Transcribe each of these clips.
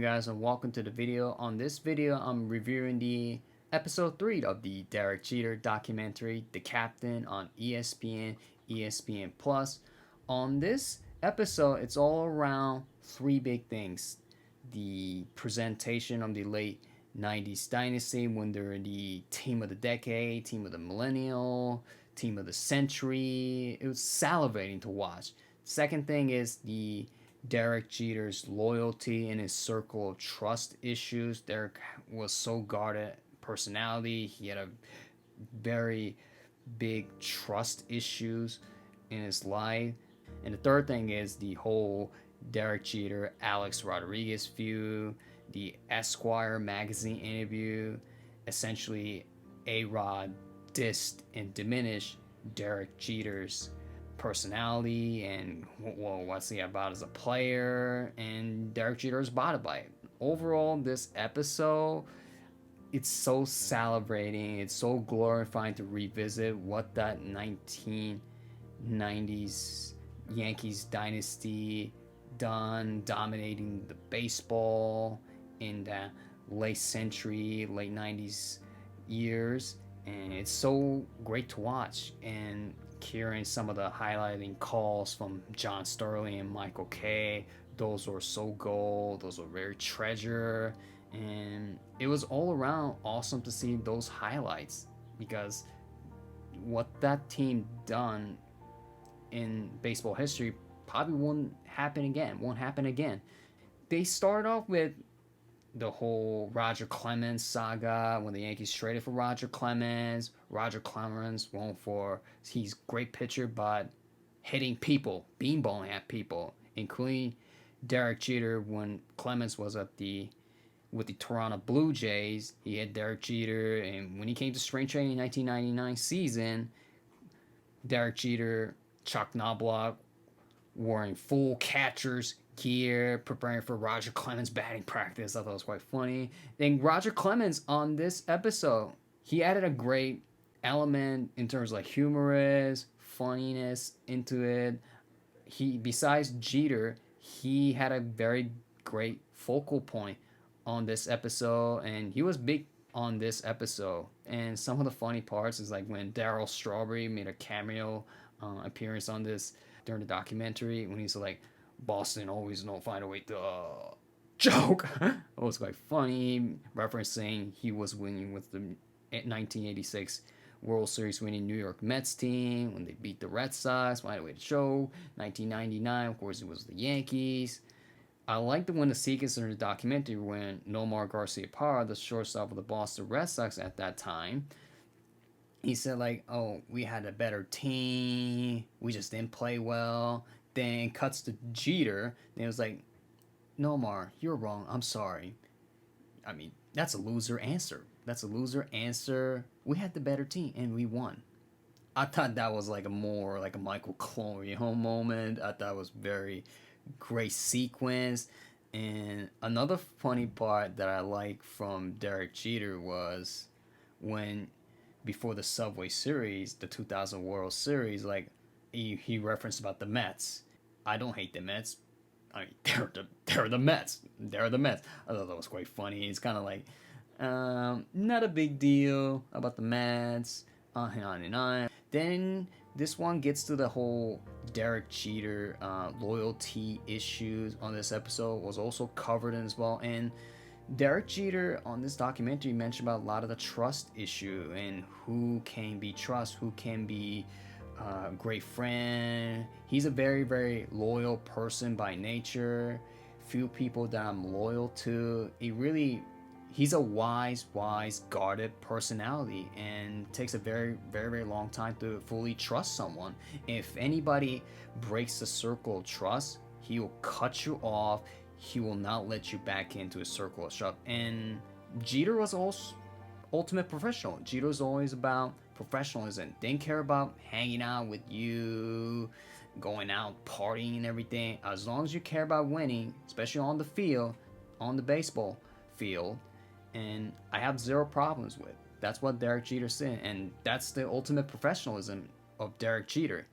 doing, guys, and welcome to the video. On this video, I'm reviewing the episode 3 of the Derek Jeter documentary, The Captain, on ESPN, ESPN Plus. On this episode, it's all around three big things: the presentation of the late 90s dynasty when they're the team of the decade, team of the millennial, team of the century. It was salivating to watch. Second thing is the Derek Jeter's loyalty and his circle of trust issues. Derek was so guarded personality. He had a very big trust issues in his life. And the third thing is the whole Derek Jeter Alex Rodriguez feud, the Esquire magazine interview. Essentially, A-Rod dissed and diminished Derek Jeter's personality and what's he about as a player, and Derek Jeter is bottom by it. Overall, this episode, it's so salivating, it's so glorifying to revisit what that 1990s Yankees dynasty done, dominating the baseball in the late century, late 90s years. And it's so great to watch, and hearing some of the highlighting calls from John Sterling and Michael Kay, those were so gold, those were very treasure, and it was all around awesome to see those highlights, because what that team done in baseball history probably won't happen again. They start off with the whole Roger Clemens saga when the Yankees traded for Roger Clemens. Roger Clemens won for, he's a great pitcher, but hitting people, beanballing at people, including Derek Jeter. When Clemens was with the Toronto Blue Jays, he had Derek Jeter, and when he came to spring training in 1999 season, Derek Jeter, Chuck Knobloch, wearing full catcher's gear, preparing for Roger Clemens batting practice. I thought it was quite funny. Then Roger Clemens on this episode, he added a great element in terms of like humorous funniness into it. He, besides Jeter, he had a very great focal point on this episode, and he was big on this episode. And some of the funny parts is like when Darryl Strawberry made a cameo appearance on this during the documentary, when he's like, Boston always don't find a way to joke. It was quite funny, referencing he was winning with the 1986 World Series winning New York Mets team when they beat the Red Sox. Find a way to show. 1999, of course, it was the Yankees. I liked the one the sequence in the documentary when Nomar Garciaparra, the shortstop of the Boston Red Sox at that time, he said like, "Oh, we had a better team. We just didn't play well." Then cuts to Jeter, and it was like, Nomar, you're wrong. I'm sorry. I mean, that's a loser answer. We had the better team, and we won. I thought that was like a more like a Michael Clooney moment. I thought it was very great sequence. And another funny part that I like from Derek Jeter was when, before the Subway Series, the 2000 World Series, like, he referenced about the Mets. I don't hate the Mets. I mean, they're the Mets. They're the Mets. I thought that was quite funny. It's kind of like, not a big deal about the Mets. On. Then this one gets to the whole Derek Jeter loyalty issues on this episode, was also covered in as well. And Derek Jeter on this documentary mentioned about a lot of the trust issue and who can be trust, who can be great friend. He's a very, very loyal person by nature. Few people that I'm loyal to. He's a wise, guarded personality, and takes a very, very, very long time to fully trust someone. If anybody breaks the circle of trust, he will cut you off. He will not let you back into his circle of trust. And Jeter was also ultimate professional. Jeter was always about professionalism. Didn't care about hanging out with you, going out partying and everything. As long as you care about winning, especially on the field, on the baseball field, and I have zero problems with. That's what Derek Jeter said, and that's the ultimate professionalism of Derek Jeter.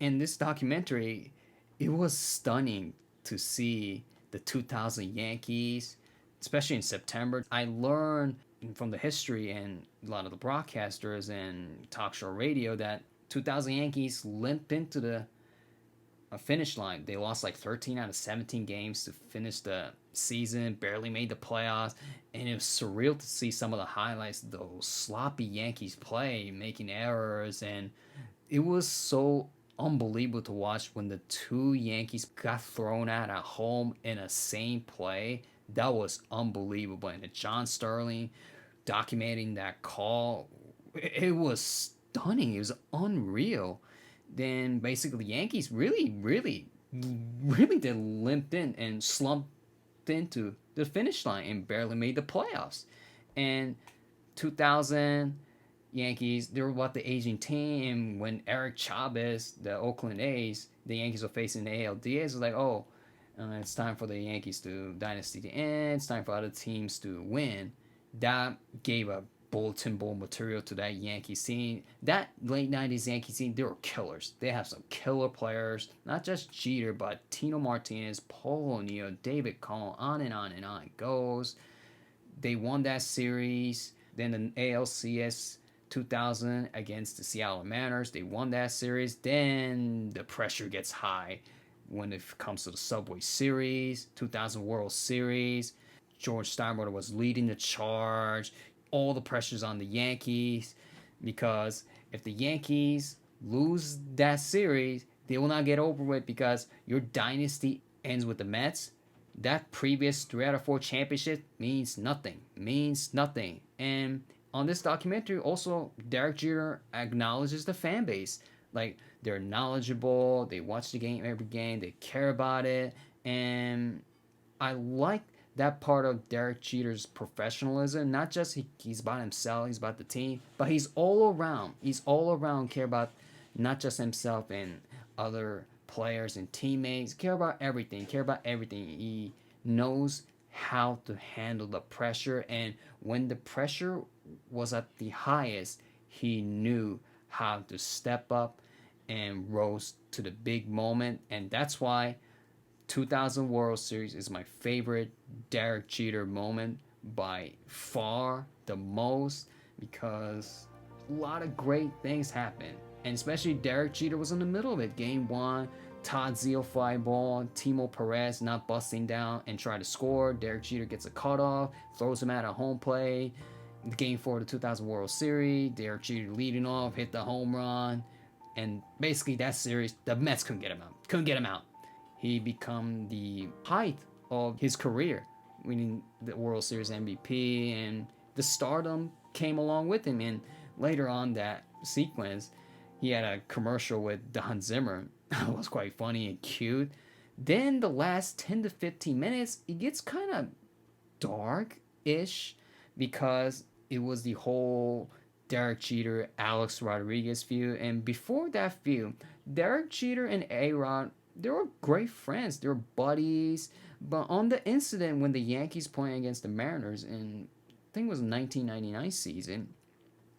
In this documentary, it was stunning to see the 2000 Yankees especially in September. I learned from the history and a lot of the broadcasters and talk show radio that 2000 Yankees limped into the a finish line. They lost like 13 out of 17 games to finish the season, barely made the playoffs, and it was surreal to see some of the highlights. Those sloppy Yankees play, making errors, and it was so unbelievable to watch when the two Yankees got thrown out at home in a same play. That was unbelievable. And John Sterling documenting that call, it was stunning. It was unreal. Then basically the Yankees really did limp in and slumped into the finish line and barely made the playoffs. And 2000 Yankees, they were about the aging team. And when Eric Chavez, the Oakland A's, the Yankees were facing the ALDS, it was like, oh, it's time for the Yankees to dynasty to end. It's time for other teams to win. That gave a bulletin board material to that Yankees team. That late 90s Yankees team, they were killers. They have some killer players, not just Jeter, but Tino Martinez, Paul O'Neill, David Cone, on and on and on it goes. They won that series. Then the ALCS 2000 against the Seattle Mariners, they won that series. Then the pressure gets high when it comes to the Subway Series, 2000 World Series. George Steinbrenner was leading the charge. All the pressure's on the Yankees because if the Yankees lose that series, they will not get over with because your dynasty ends with the Mets. That previous 3 out of 4 championship means nothing. And on this documentary, also Derek Jeter acknowledges the fan base. Like, they're knowledgeable, they watch the game every game, they care about it, and I like that part of Derek Jeter's professionalism. Not just he's about himself, he's about the team, but he's all around. He's all around care about not just himself and other players and teammates. Care about everything. He knows how to handle the pressure, and when the pressure was at the highest, he knew how to step up and rose to the big moment. And that's why 2000 World Series is my favorite Derek Jeter moment by far the most, because a lot of great things happen. And especially Derek Jeter was in the middle of it. Game 1, Todd Zeile fly ball, Timo Perez not busting down and try to score. Derek Jeter gets a cutoff, throws him out of home play. Game 4 of the 2000 World Series, Derek Jeter leading off, hit the home run. And basically that series, the Mets couldn't get him out. He become the height of his career, winning the World Series MVP, and the stardom came along with him. And later on that sequence, he had a commercial with Don Zimmer. It was quite funny and cute. Then the last 10 to 15 minutes, it gets kind of dark-ish because it was the whole Derek Jeter, Alex Rodriguez feud. And before that feud, Derek Jeter and A-Rod, they were great friends. They were buddies. But on the incident when the Yankees playing against the Mariners in, I think it was 1999 season,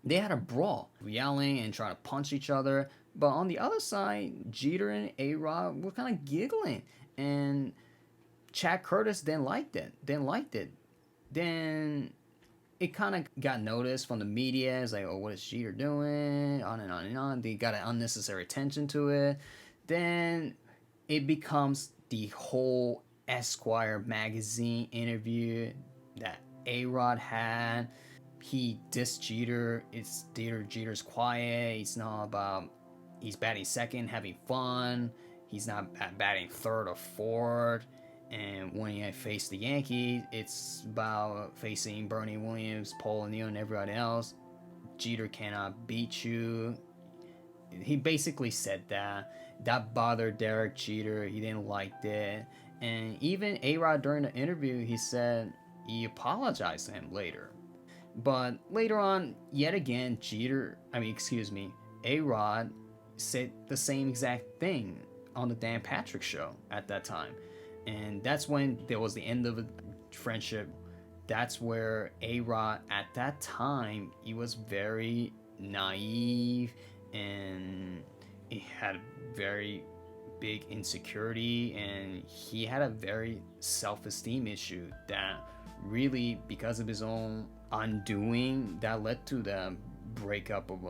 they had a brawl, yelling and trying to punch each other. But on the other side, Jeter and A-Rod were kind of giggling. And Chad Curtis didn't like it. Then it kind of got noticed from the media. It's like, oh, what is Jeter doing? On and on and on. They got an unnecessary attention to it. Then it becomes the whole Esquire magazine interview that A-Rod had. He dissed Jeter. It's Jeter's quiet. He's batting second, having fun. He's not batting third or fourth. And when he faced the Yankees, it's about facing Bernie Williams, Paul O'Neill, and everybody else. Jeter cannot beat you. He basically said that. That bothered Derek Jeter. He didn't like it. And even A-Rod during the interview, he said he apologized to him later. But later on, yet again, A-Rod said the same exact thing on the Dan Patrick Show at that time. And that's when there was the end of a friendship. That's where A-Rod, at that time, he was very naive and he had very big insecurity, and he had a very self-esteem issue that really because of his own undoing that led to the breakup of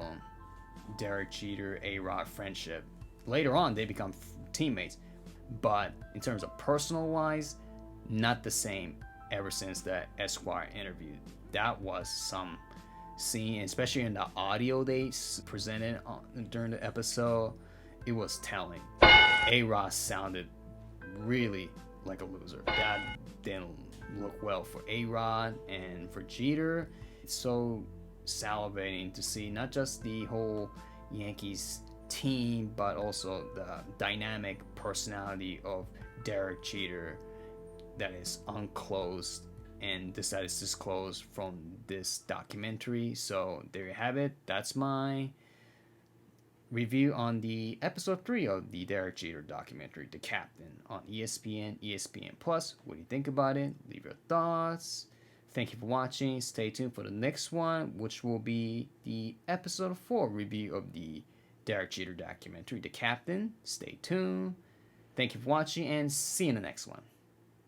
Derek Jeter A-Rod friendship. Later on, they become teammates, but in terms of personal wise, not the same ever since that Esquire interview. That was some scene, especially in the audio they presented during the episode. It was telling. A-Rod sounded really like a loser. That didn't look well for A-Rod and for Jeter. It's so salivating to see not just the whole Yankees team, but also the dynamic personality of Derek Jeter that is unclosed, and this that is disclosed from this documentary. So there you have it. That's my review on the episode 3 of the Derek Jeter documentary, The Captain, on ESPN Plus. What do you think about it? Leave your thoughts. Thank you for watching. Stay tuned for the next one, which will be the episode 4 review of the Derek Jeter documentary, The Captain. Stay tuned. Thank you for watching, and see you in the next one.